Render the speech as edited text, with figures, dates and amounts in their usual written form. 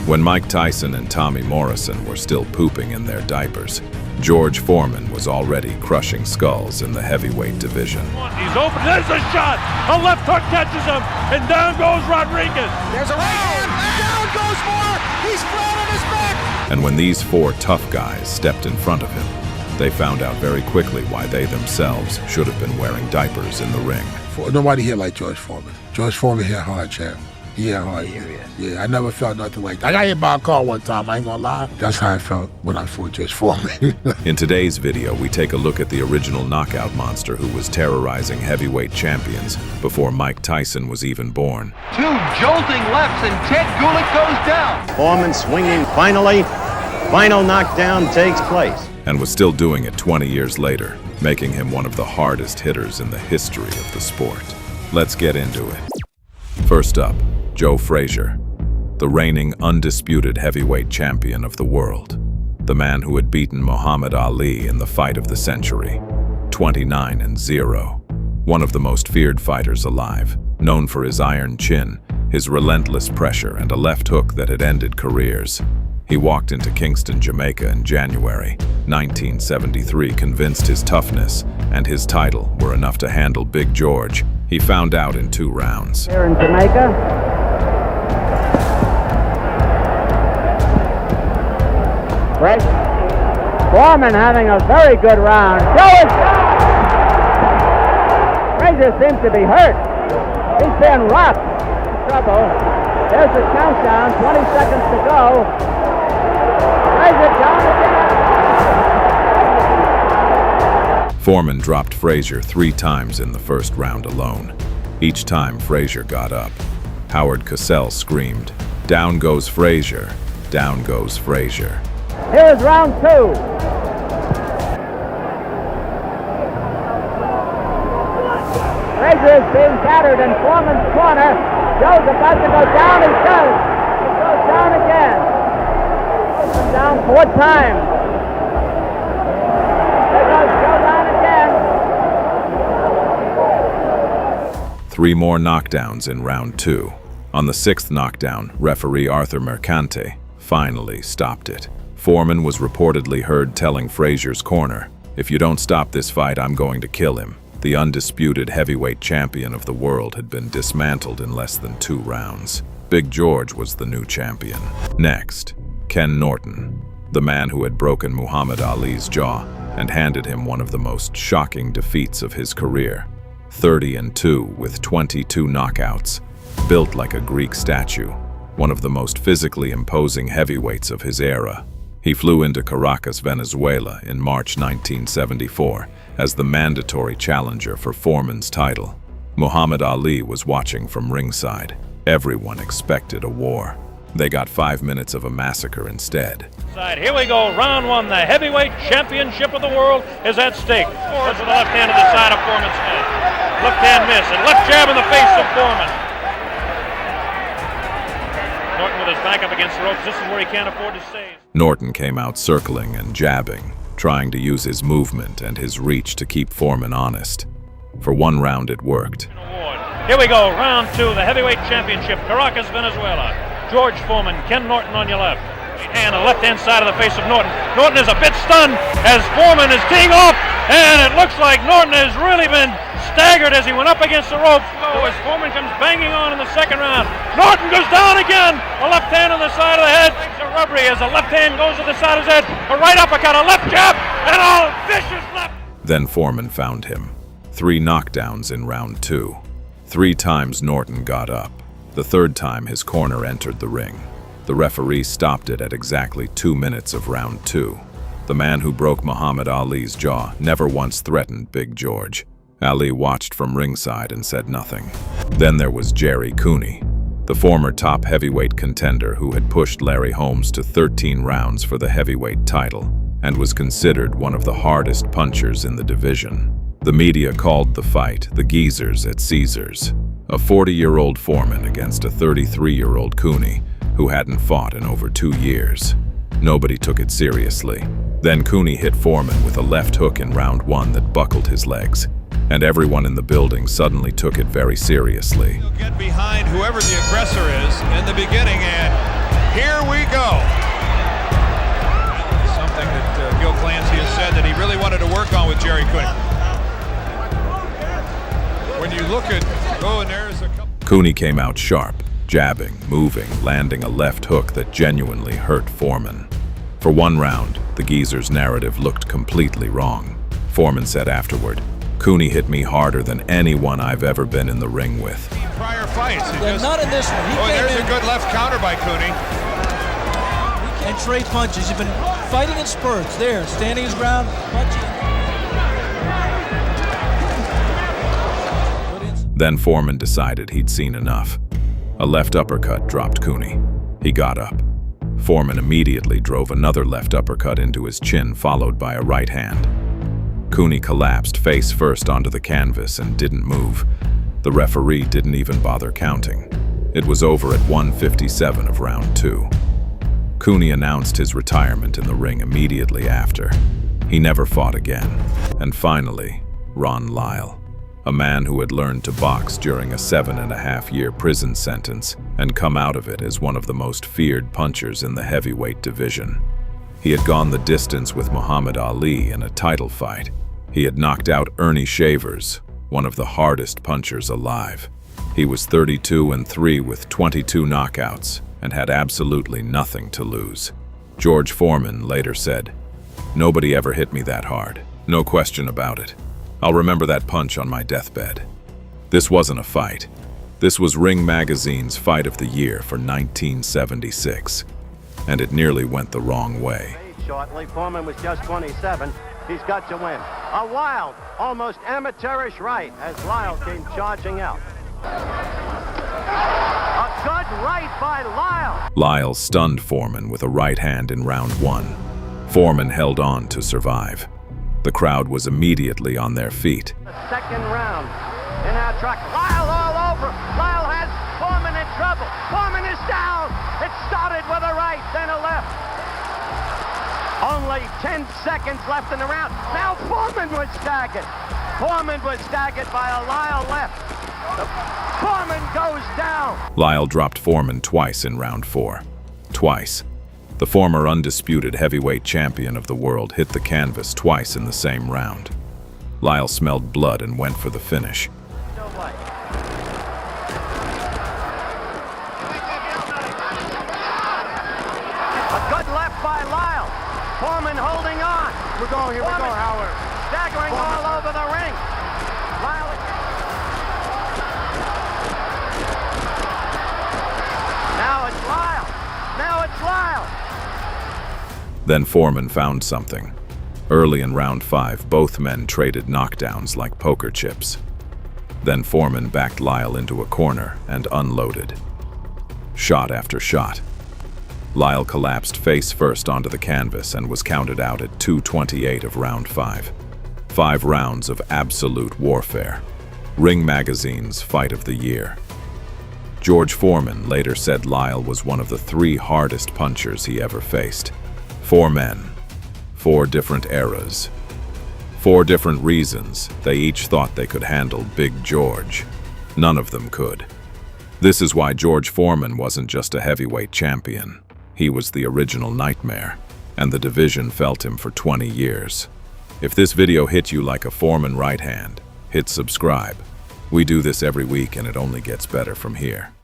When Mike Tyson and Tommy Morrison were still pooping in their diapers, George Foreman was already crushing skulls in the heavyweight division. He's open, there's a shot! A left hook catches him, and down goes Rodriguez. There's a right hand, down goes Moore! He's flat on his back! And when these four tough guys stepped in front of him, they found out very quickly why they themselves should have been wearing diapers in the ring. Nobody hit like George Foreman. George Foreman hit hard, champ. He hit hard. Yeah, I never felt nothing like that. I got hit by a car one time, I ain't gonna lie. That's how I felt when I fought George Foreman. In today's video, we take a look at the original knockout monster who was terrorizing heavyweight champions before Mike Tyson was even born. Two jolting lefts and Ted Gulick goes down. Foreman swinging finally. Final knockdown takes place. And was still doing it 20 years later, making him one of the hardest hitters in the history of the sport. Let's get into it. First up, Joe Frazier, the reigning undisputed heavyweight champion of the world. The man who had beaten Muhammad Ali in the fight of the century, 29-0. One of the most feared fighters alive, known for his iron chin, his relentless pressure, and a left hook that had ended careers. He walked into Kingston, Jamaica in January 1973, convinced his toughness and his title were enough to handle Big George. He found out in 2 rounds. Here in Jamaica. Great. Foreman having a very good round. Frazier seems to be hurt. He's been rocked. Trouble. There's the countdown. 20 seconds to go. Frazier down again. Foreman dropped Frazier 3 times in the first round alone. Each time Frazier got up. Howard Cosell screamed, "Down goes Frazier, down goes Frazier." Here's round 2. Frazier is being battered in Foreman's corner. Joe's about to go down. He does. He goes down again. Goes down 4 times. There goes Joe down again. 3 more knockdowns in round 2. On the 6th knockdown, referee Arthur Mercante finally stopped it. Foreman was reportedly heard telling Frazier's corner, "If you don't stop this fight, I'm going to kill him." The undisputed heavyweight champion of the world had been dismantled in less than 2 rounds. Big George was the new champion. Next, Ken Norton, the man who had broken Muhammad Ali's jaw and handed him one of the most shocking defeats of his career. 30-2 with 22 knockouts, built like a Greek statue, one of the most physically imposing heavyweights of his era. He flew into Caracas, Venezuela in March 1974 as the mandatory challenger for Foreman's title. Muhammad Ali was watching from ringside. Everyone expected a war. They got 5 minutes of a massacre instead. Here we go, round 1. The heavyweight championship of the world is at stake. Goes with the left hand to the side of Foreman's head. Left hand miss, and left jab in the face of Foreman. Norton with his back up against the ropes. This is where he can't afford to save. Norton came out circling and jabbing, trying to use his movement and his reach to keep Foreman honest. For 1 round it worked. Here we go, round 2, the heavyweight championship, Caracas, Venezuela. George Foreman, Ken Norton on your left. And the left-hand side of the face of Norton. Norton is a bit stunned as Foreman is teeing off, and it looks like Norton has really been staggered as he went up against the ropes. So as Foreman comes banging on in the 2nd round, Norton goes down again. A left hand on the side of the head. It's a rubbery as the left hand goes to the side of his head. A right uppercut, a left jab, and a vicious left. Then Foreman found him. 3 knockdowns in round 2. 3 times Norton got up. The 3rd time his corner entered the ring. The referee stopped it at exactly 2 minutes of round 2. The man who broke Muhammad Ali's jaw never once threatened Big George. Ali watched from ringside and said nothing. Then there was Jerry Cooney, the former top heavyweight contender who had pushed Larry Holmes to 13 rounds for the heavyweight title and was considered one of the hardest punchers in the division. The media called the fight the Geezers at Caesars. A 40-year-old Foreman against a 33-year-old Cooney who hadn't fought in over 2 years. Nobody took it seriously. Then Cooney hit Foreman with a left hook in round 1 that buckled his legs, and everyone in the building suddenly took it very seriously. He'll get behind whoever the aggressor is in the beginning, and Here we go. Something that Gil Clancy has said that he really wanted to work on with Jerry Cooney. When you look at, and there's a couple. Cooney came out sharp, jabbing, moving, landing a left hook that genuinely hurt Foreman. For one round, the geezer's narrative looked completely wrong. Foreman said afterward, "Cooney hit me harder than anyone I've ever been in the ring with." Prior fights. Not in this one. There's a good left counter by Cooney. And trade punches. He's been fighting in spurts. There, standing his ground, punching. Then Foreman decided he'd seen enough. A left uppercut dropped Cooney. He got up. Foreman immediately drove another left uppercut into his chin, followed by a right hand. Cooney collapsed face first onto the canvas and didn't move. The referee didn't even bother counting. It was over at 1:57 of round 2. Cooney announced his retirement in the ring immediately after. He never fought again. And finally, Ron Lyle, a man who had learned to box during a 7.5-year prison sentence and come out of it as one of the most feared punchers in the heavyweight division. He had gone the distance with Muhammad Ali in a title fight. He had knocked out Ernie Shavers, one of the hardest punchers alive. He was 32-3 with 22 knockouts and had absolutely nothing to lose. George Foreman later said, "Nobody ever hit me that hard. No question about it. I'll remember that punch on my deathbed." This wasn't a fight. This was Ring Magazine's Fight of the Year for 1976. And it nearly went the wrong way. Shortly, Foreman was just 27. He's got to win. A wild, almost amateurish right as Lyle came charging out. A good right by Lyle. Lyle stunned Foreman with a right hand in round 1. Foreman held on to survive. The crowd was immediately on their feet. The second round in our truck. Lyle all over. Lyle has Foreman in trouble. Foreman is down. It started with a right, then a left. Only 10 seconds left in the round. Now Foreman was staggered. Foreman was staggered by a Lyle left. Foreman goes down. Lyle dropped Foreman twice in round 4. Twice. The former undisputed heavyweight champion of the world hit the canvas twice in the same round. Lyle smelled blood and went for the finish. A good left by Lyle. Foreman holding on. Here we go, Howard. Staggering all over the ring. Lyle. Now it's Lyle. Now it's Lyle. Then Foreman found something. Early in round 5, both men traded knockdowns like poker chips. Then Foreman backed Lyle into a corner and unloaded. Shot after shot. Lyle collapsed face first onto the canvas and was counted out at 2:28 of round 5. 5 rounds of absolute warfare. Ring Magazine's Fight of the Year. George Foreman later said Lyle was one of the 3 hardest punchers he ever faced. 4 men, 4 different eras, 4 different reasons they each thought they could handle Big George. None of them could. This is why George Foreman wasn't just a heavyweight champion. He was the original nightmare, and the division felt him for 20 years. If this video hit you like a Foreman right hand, hit subscribe. We do this every week and it only gets better from here.